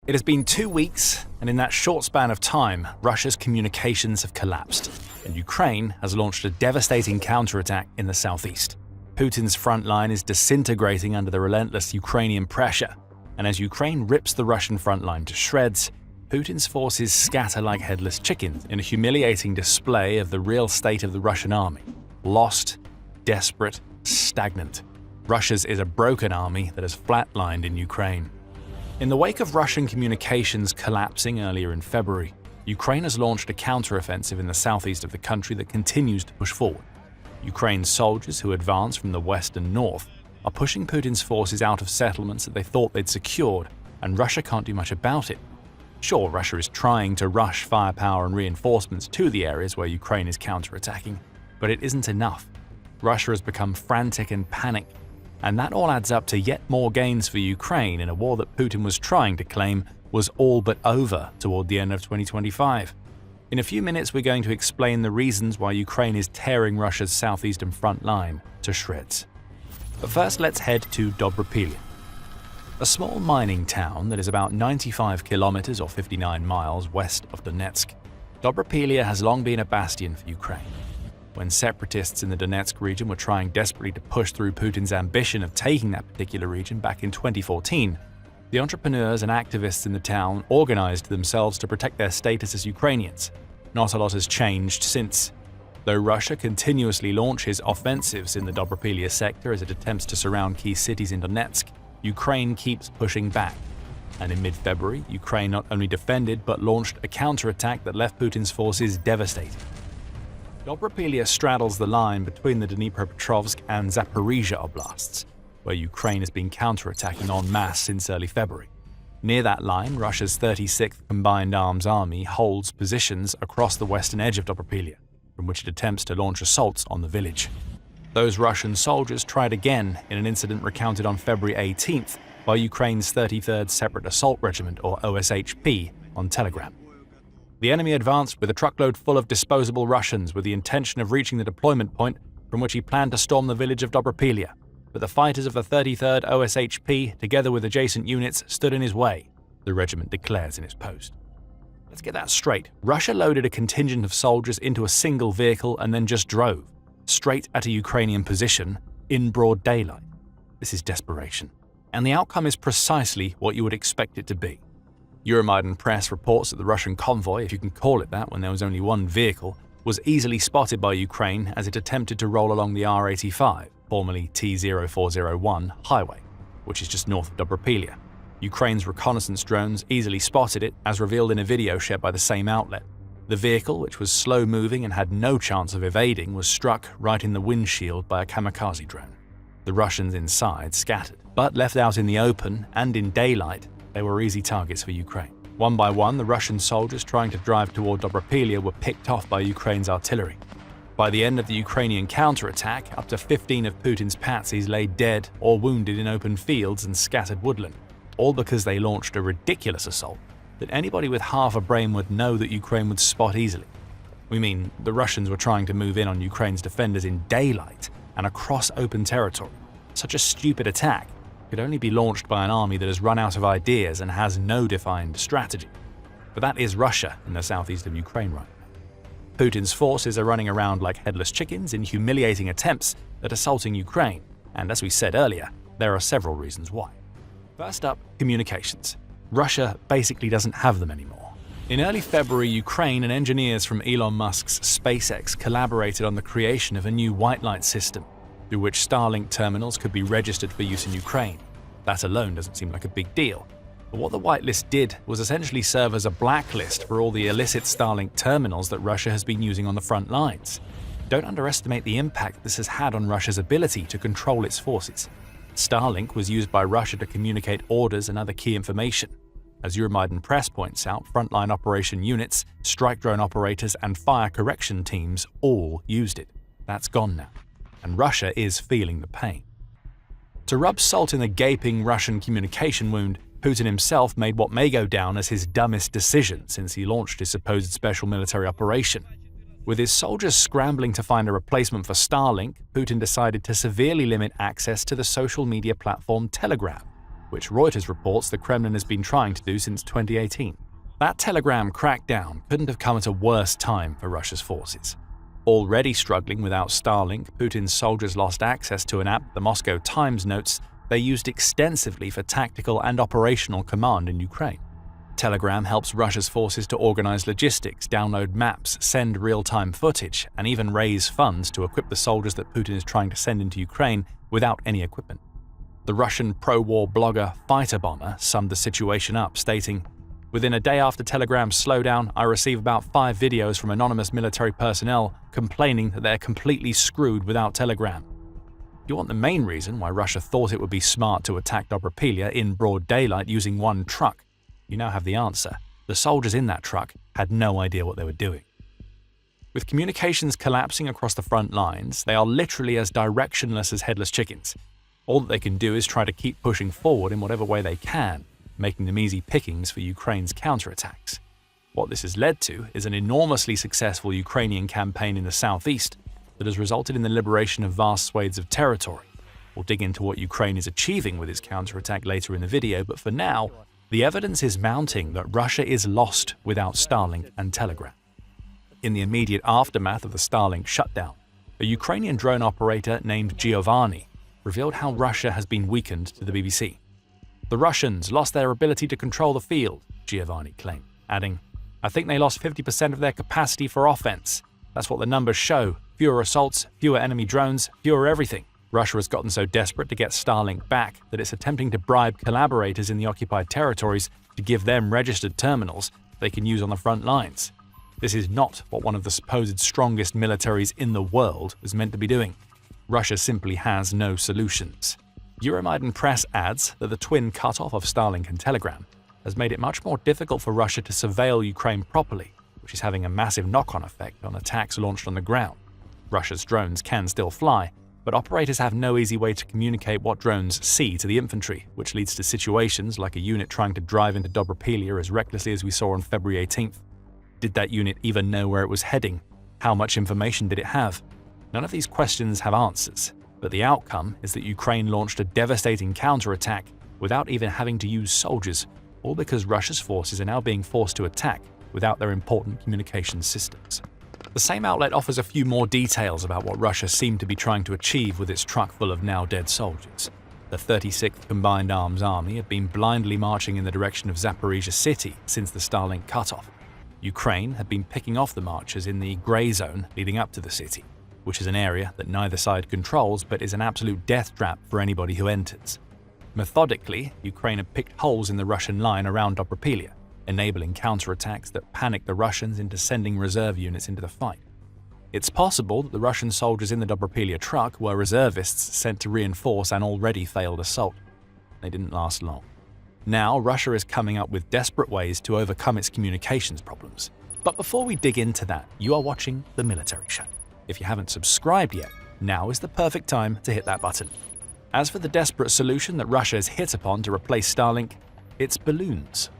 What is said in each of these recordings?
It has been 2 weeks, and in that short span of time, Russia's communications have collapsed, and Ukraine has launched a devastating counterattack in the southeast. Putin's front line is disintegrating under the relentless Ukrainian pressure, and as Ukraine rips the Russian front line to shreds, Putin's forces scatter like headless chickens in a humiliating display of the real state of the Russian army. Lost, desperate, stagnant. Russia's is a broken army that has flatlined in Ukraine. In the wake of Russian communications collapsing earlier in February, Ukraine has launched a counteroffensive in the southeast of the country that continues to push forward. Ukraine's soldiers, who advance from the west and north, are pushing Putin's forces out of settlements that they thought they'd secured, and Russia can't do much about it. Sure, Russia is trying to rush firepower and reinforcements to the areas where Ukraine is counterattacking, but it isn't enough. Russia has become frantic and panicked, and that all adds up to yet more gains for Ukraine in a war that Putin was trying to claim was all but over toward the end of 2025. In a few minutes, we're going to explain the reasons why Ukraine is tearing Russia's southeastern front line to shreds. But first, let's head to Dobropilya, a small mining town that is about 95 kilometers or 59 miles west of Donetsk. Dobropilya has long been a bastion for Ukraine. When separatists in the Donetsk region were trying desperately to push through Putin's ambition of taking that particular region back in 2014, the entrepreneurs and activists in the town organized themselves to protect their status as Ukrainians. Not a lot has changed since. Though Russia continuously launches offensives in the Dobropilya sector as it attempts to surround key cities in Donetsk, Ukraine keeps pushing back. And in mid-February, Ukraine not only defended but launched a counterattack that left Putin's forces devastated. Dobropilya straddles the line between the Dnipropetrovsk and Zaporizhia oblasts, where Ukraine has been counterattacking en masse since early February. Near that line, Russia's 36th Combined Arms Army holds positions across the western edge of Dobropilya, from which it attempts to launch assaults on the village. Those Russian soldiers tried again in an incident recounted on February 18th by Ukraine's 33rd Separate Assault Regiment, or OSHP, on Telegram. The enemy advanced with a truckload full of disposable Russians with the intention of reaching the deployment point from which he planned to storm the village of Dobropilya, but the fighters of the 33rd OSHP, together with adjacent units, stood in his way, the regiment declares in its post. Let's get that straight. Russia loaded a contingent of soldiers into a single vehicle and then just drove, straight at a Ukrainian position, in broad daylight. This is desperation. And the outcome is precisely what you would expect it to be. Euromaidan press reports that the Russian convoy, if you can call it that when there was only one vehicle, was easily spotted by Ukraine as it attempted to roll along the R85, formerly T0401, highway, which is just north of Dobropilya. Ukraine's reconnaissance drones easily spotted it, as revealed in a video shared by the same outlet. The vehicle, which was slow-moving and had no chance of evading, was struck right in the windshield by a kamikaze drone. The Russians inside scattered, but left out in the open and in daylight, they were easy targets for Ukraine. One by one, the Russian soldiers trying to drive toward Dobropilya were picked off by Ukraine's artillery. By the end of the Ukrainian counterattack, up to 15 of Putin's patsies lay dead or wounded in open fields and scattered woodland, all because they launched a ridiculous assault that anybody with half a brain would know that Ukraine would spot easily. We mean, the Russians were trying to move in on Ukraine's defenders in daylight and across open territory. Such a stupid attack could only be launched by an army that has run out of ideas and has no defined strategy. But that is Russia in the southeast of Ukraine right now. Putin's forces are running around like headless chickens in humiliating attempts at assaulting Ukraine, and as we said earlier, there are several reasons why. First up, communications. Russia basically doesn't have them anymore. In early February, Ukraine and engineers from Elon Musk's SpaceX collaborated on the creation of a new white light system, through which Starlink terminals could be registered for use in Ukraine. That alone doesn't seem like a big deal. But what the whitelist did was essentially serve as a blacklist for all the illicit Starlink terminals that Russia has been using on the front lines. Don't underestimate the impact this has had on Russia's ability to control its forces. Starlink was used by Russia to communicate orders and other key information. As Euromaidan press points out, frontline operation units, strike drone operators, and fire correction teams all used it. That's gone now, and Russia is feeling the pain. To rub salt in the gaping Russian communication wound, Putin himself made what may go down as his dumbest decision since he launched his supposed special military operation. With his soldiers scrambling to find a replacement for Starlink, Putin decided to severely limit access to the social media platform Telegram. which Reuters reports the Kremlin has been trying to do since 2018. That Telegram crackdown couldn't have come at a worse time for Russia's forces. Already struggling without Starlink, Putin's soldiers lost access to an app the Moscow Times notes they used extensively for tactical and operational command in Ukraine. Telegram helps Russia's forces to organize logistics, download maps, send real-time footage, and even raise funds to equip the soldiers that Putin is trying to send into Ukraine without any equipment. The Russian pro-war blogger Fighter Bomber summed the situation up, stating, "Within a day after Telegram's slowdown, I receive about 5 videos from anonymous military personnel complaining that they're completely screwed without Telegram." You want the main reason why Russia thought it would be smart to attack Dobropilya in broad daylight using one truck. You now have the answer. The soldiers in that truck had no idea what they were doing. With communications collapsing across the front lines, they are literally as directionless as headless chickens. All that they can do is try to keep pushing forward in whatever way they can, making them easy pickings for Ukraine's counterattacks. What this has led to is an enormously successful Ukrainian campaign in the southeast that has resulted in the liberation of vast swathes of territory. We'll dig into what Ukraine is achieving with its counterattack later in the video, but for now, the evidence is mounting that Russia is lost without Starlink and Telegram. In the immediate aftermath of the Starlink shutdown, a Ukrainian drone operator named Giovanni revealed how Russia has been weakened to the BBC. "The Russians lost their ability to control the field," Giovanni claimed, adding, "I think they lost 50% of their capacity for offense. That's what the numbers show. Fewer assaults, fewer enemy drones, fewer everything. Russia has gotten so desperate to get Starlink back that it's attempting to bribe collaborators in the occupied territories to give them registered terminals they can use on the front lines. This is not what one of the supposed strongest militaries in the world was meant to be doing. Russia simply has no solutions." Euromaidan Press adds that the twin cutoff of Starlink and Telegram has made it much more difficult for Russia to surveil Ukraine properly, which is having a massive knock-on effect on attacks launched on the ground. Russia's drones can still fly, but operators have no easy way to communicate what drones see to the infantry, which leads to situations like a unit trying to drive into Dobropilya as recklessly as we saw on February 18th. Did that unit even know where it was heading? How much information did it have? None of these questions have answers, but the outcome is that Ukraine launched a devastating counterattack without even having to use soldiers, all because Russia's forces are now being forced to attack without their important communications systems. The same outlet offers a few more details about what Russia seemed to be trying to achieve with its truck full of now dead soldiers. The 36th Combined Arms Army had been blindly marching in the direction of Zaporizhzhia city since the Starlink cutoff. Ukraine had been picking off the marchers in the grey zone leading up to the city, which is an area that neither side controls but is an absolute death trap for anybody who enters. Methodically, Ukraine had picked holes in the Russian line around Dobropilya, enabling counterattacks that panicked the Russians into sending reserve units into the fight. It's possible that the Russian soldiers in the Dobropilya truck were reservists sent to reinforce an already failed assault. They didn't last long. Now, Russia is coming up with desperate ways to overcome its communications problems. But before we dig into that, you are watching The Military Show. If you haven't subscribed yet, now is the perfect time to hit that button. As for the desperate solution that Russia has hit upon to replace Starlink, it's balloons.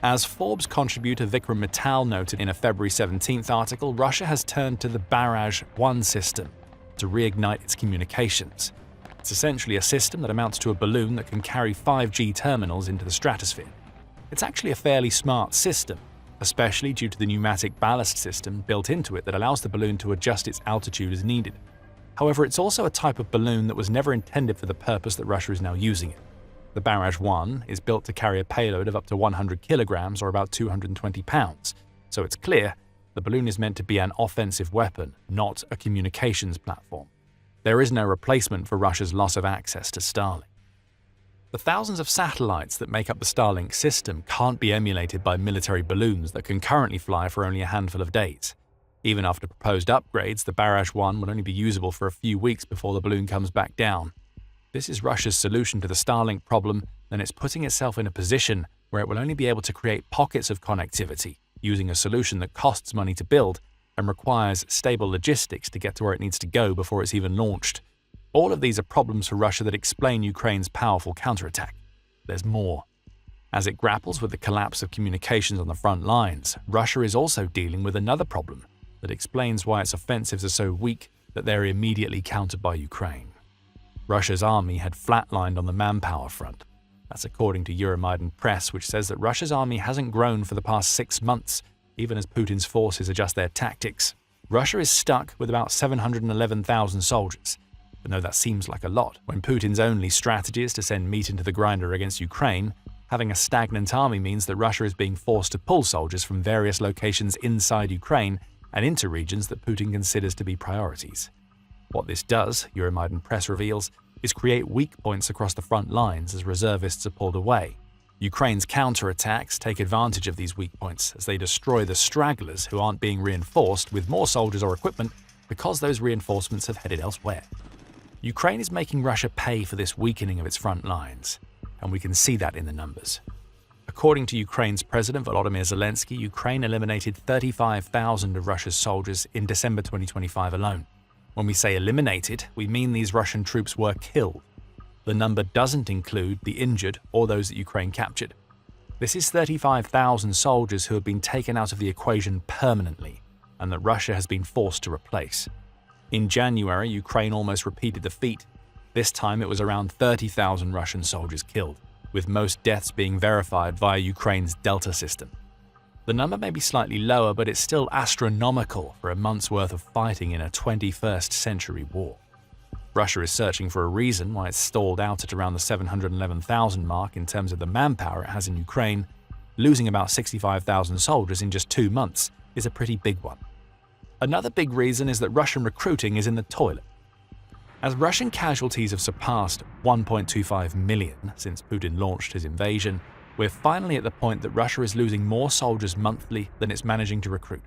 As Forbes contributor Vikram Mittal noted in a February 17th article, Russia has turned to the Barrage 1 system to reignite its communications. It's essentially a system that amounts to a balloon that can carry 5G terminals into the stratosphere. It's actually a fairly smart system, especially due to the pneumatic ballast system built into it that allows the balloon to adjust its altitude as needed. However, it's also a type of balloon that was never intended for the purpose that Russia is now using it. The Barrage 1 is built to carry a payload of up to 100 kilograms or about 220 pounds, so it's clear the balloon is meant to be an offensive weapon, not a communications platform. There is no replacement for Russia's loss of access to Starlink. The thousands of satellites that make up the Starlink system can't be emulated by military balloons that can currently fly for only a handful of days. Even after proposed upgrades, the Barrage 1 will only be usable for a few weeks before the balloon comes back down. This is Russia's solution to the Starlink problem, and it's putting itself in a position where it will only be able to create pockets of connectivity using a solution that costs money to build and requires stable logistics to get to where it needs to go before it's even launched. All of these are problems for Russia that explain Ukraine's powerful counterattack. There's more. As it grapples with the collapse of communications on the front lines, Russia is also dealing with another problem that explains why its offensives are so weak that they're immediately countered by Ukraine. Russia's army had flatlined on the manpower front. That's according to Euromaidan Press, which says that Russia's army hasn't grown for the past 6 months, even as Putin's forces adjust their tactics. Russia is stuck with about 711,000 soldiers. But though that seems like a lot, when Putin's only strategy is to send meat into the grinder against Ukraine, having a stagnant army means that Russia is being forced to pull soldiers from various locations inside Ukraine and into regions that Putin considers to be priorities. What this does, Euromaidan Press reveals, is create weak points across the front lines as reservists are pulled away. Ukraine's counterattacks take advantage of these weak points as they destroy the stragglers who aren't being reinforced with more soldiers or equipment because those reinforcements have headed elsewhere. Ukraine is making Russia pay for this weakening of its front lines, and we can see that in the numbers. According to Ukraine's President Volodymyr Zelensky, Ukraine eliminated 35,000 of Russia's soldiers in December 2025 alone. When we say eliminated, we mean these Russian troops were killed. The number doesn't include the injured or those that Ukraine captured. This is 35,000 soldiers who have been taken out of the equation permanently, and that Russia has been forced to replace. In January, Ukraine almost repeated the feat. This time it was around 30,000 Russian soldiers killed, with most deaths being verified via Ukraine's Delta system. The number may be slightly lower, but it's still astronomical for a month's worth of fighting in a 21st century war. Russia is searching for a reason why it's stalled out at around the 711,000 mark in terms of the manpower it has in Ukraine. Losing about 65,000 soldiers in just 2 months is a pretty big one. Another big reason is that Russian recruiting is in the toilet. As Russian casualties have surpassed 1.25 million since Putin launched his invasion, we're finally at the point that Russia is losing more soldiers monthly than it's managing to recruit.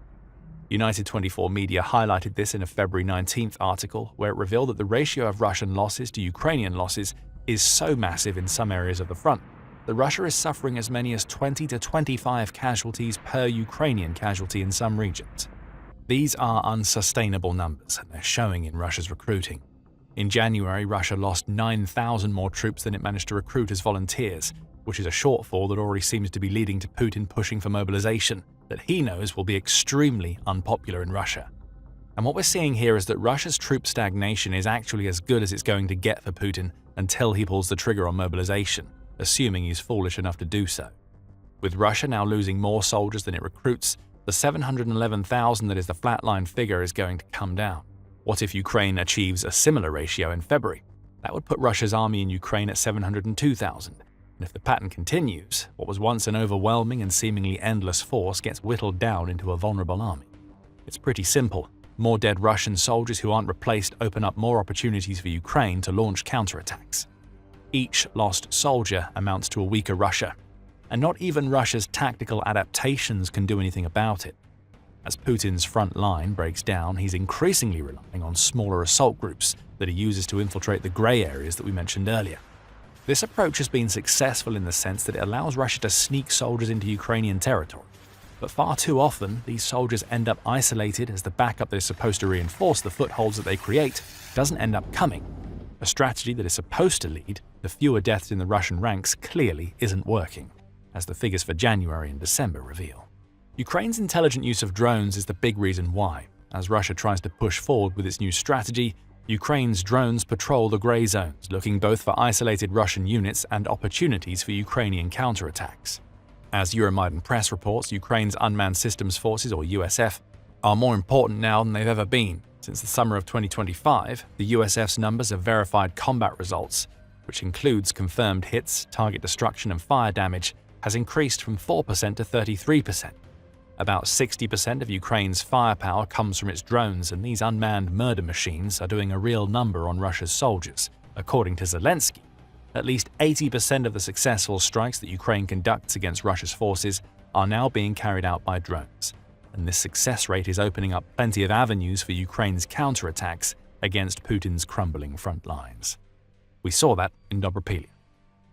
United 24 Media highlighted this in a February 19th article where it revealed that the ratio of Russian losses to Ukrainian losses is so massive in some areas of the front that Russia is suffering as many as 20 to 25 casualties per Ukrainian casualty in some regions. These are unsustainable numbers, and they're showing in Russia's recruiting. In January, Russia lost 9,000 more troops than it managed to recruit as volunteers, which is a shortfall that already seems to be leading to Putin pushing for mobilization that he knows will be extremely unpopular in Russia. And what we're seeing here is that Russia's troop stagnation is actually as good as it's going to get for Putin until he pulls the trigger on mobilization, assuming he's foolish enough to do so. With Russia now losing more soldiers than it recruits, the 711,000 that is the flatline figure is going to come down. What if Ukraine achieves a similar ratio in February? That would put Russia's army in Ukraine at 702,000. And if the pattern continues, what was once an overwhelming and seemingly endless force gets whittled down into a vulnerable army. It's pretty simple. More dead Russian soldiers who aren't replaced open up more opportunities for Ukraine to launch counterattacks. Each lost soldier amounts to a weaker Russia, and not even Russia's tactical adaptations can do anything about it. As Putin's front line breaks down, he's increasingly relying on smaller assault groups that he uses to infiltrate the grey areas that we mentioned earlier. This approach has been successful in the sense that it allows Russia to sneak soldiers into Ukrainian territory. But far too often, these soldiers end up isolated as the backup that is supposed to reinforce the footholds that they create doesn't end up coming. A strategy that is supposed to lead to fewer deaths in the Russian ranks clearly isn't working, as the figures for January and December reveal. Ukraine's intelligent use of drones is the big reason why. As Russia tries to push forward with its new strategy, Ukraine's drones patrol the grey zones, looking both for isolated Russian units and opportunities for Ukrainian counterattacks. As Euromaidan Press reports, Ukraine's Unmanned Systems Forces, or USF, are more important now than they've ever been. Since the summer of 2025, the USF's numbers of verified combat results, which includes confirmed hits, target destruction and fire damage, has increased from 4% to 33%. About 60% of Ukraine's firepower comes from its drones, and these unmanned murder machines are doing a real number on Russia's soldiers. According to Zelensky, at least 80% of the successful strikes that Ukraine conducts against Russia's forces are now being carried out by drones, and this success rate is opening up plenty of avenues for Ukraine's counterattacks against Putin's crumbling front lines. We saw that in Dobropilya.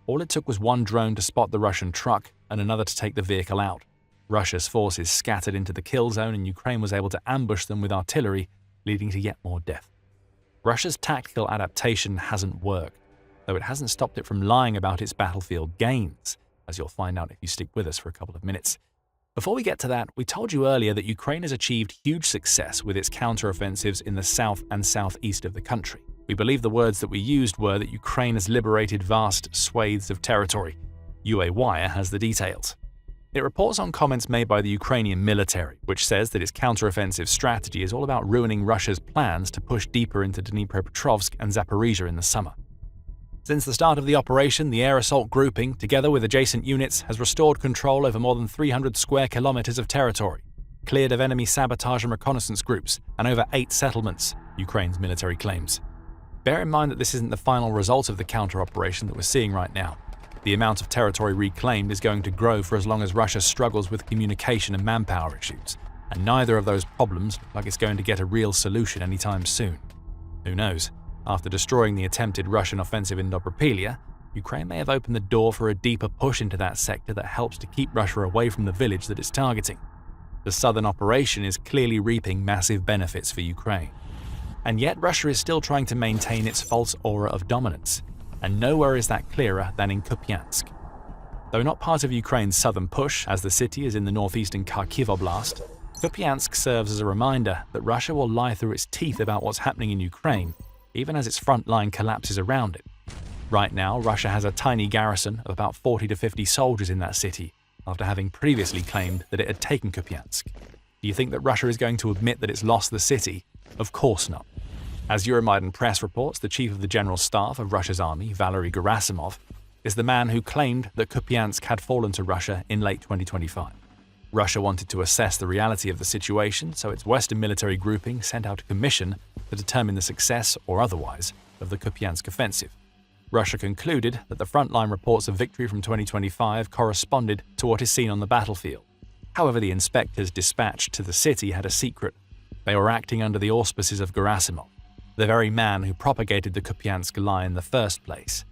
All it took was one drone to spot the Russian truck and another to take the vehicle out. Russia's forces scattered into the kill zone, and Ukraine was able to ambush them with artillery, leading to yet more death. Russia's tactical adaptation hasn't worked, though it hasn't stopped it from lying about its battlefield gains, as you'll find out if you stick with us for a couple of minutes. Before we get to that, we told you earlier that Ukraine has achieved huge success with its counteroffensives in the south and southeast of the country. We believe the words that we used were that Ukraine has liberated vast swathes of territory, UA Wire has the details. It reports on comments made by the Ukrainian military, which says that its counteroffensive strategy is all about ruining Russia's plans to push deeper into Dnipropetrovsk and Zaporizhia in the summer. Since the start of the operation, the air assault grouping, together with adjacent units, has restored control over more than 300 square kilometers of territory, cleared of enemy sabotage and reconnaissance groups, and over 8 settlements, Ukraine's military claims. Bear in mind that this isn't the final result of the counter-operation that we're seeing right now. The amount of territory reclaimed is going to grow for as long as Russia struggles with communication and manpower issues, and neither of those problems look like it's going to get a real solution anytime soon. Who knows? After destroying the attempted Russian offensive in Dobropilya, Ukraine may have opened the door for a deeper push into that sector that helps to keep Russia away from the village that it's targeting. The southern operation is clearly reaping massive benefits for Ukraine. And yet Russia is still trying to maintain its false aura of dominance, and nowhere is that clearer than in Kupiansk. Though not part of Ukraine's southern push, as the city is in the northeastern Kharkiv Oblast, Kupiansk serves as a reminder that Russia will lie through its teeth about what's happening in Ukraine, even as its front line collapses around it. Right now, Russia has a tiny garrison of about 40 to 50 soldiers in that city, after having previously claimed that it had taken Kupiansk. Do you think that Russia is going to admit that it's lost the city? Of course not. As Euromaidan Press reports, the chief of the general staff of Russia's army, Valery Gerasimov, is the man who claimed that Kupiansk had fallen to Russia in late 2025. Russia wanted to assess the reality of the situation, so its Western military grouping sent out a commission to determine the success, or otherwise, of the Kupiansk offensive. Russia concluded that the frontline reports of victory from 2025 corresponded to what is seen on the battlefield. However, the inspectors dispatched to the city had a secret. They were acting under the auspices of Gerasimov, the very man who propagated the Kupiansk lie in the first place.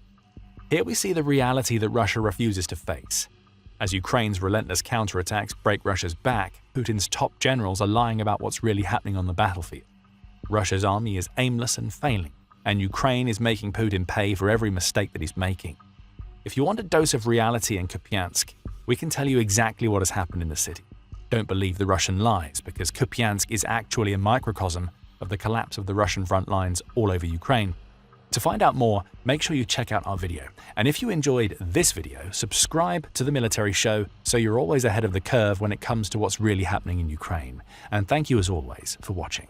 Here we see the reality that Russia refuses to face. As Ukraine's relentless counterattacks break Russia's back, Putin's top generals are lying about what's really happening on the battlefield. Russia's army is aimless and failing, and Ukraine is making Putin pay for every mistake that he's making. If you want a dose of reality in Kupiansk, we can tell you exactly what has happened in the city. Don't believe the Russian lies, because Kupiansk is actually a microcosm of the collapse of the Russian front lines all over Ukraine. To find out more, make sure you check out our video. And if you enjoyed this video, subscribe to The Military Show so you're always ahead of the curve when it comes to what's really happening in Ukraine. And thank you as always for watching.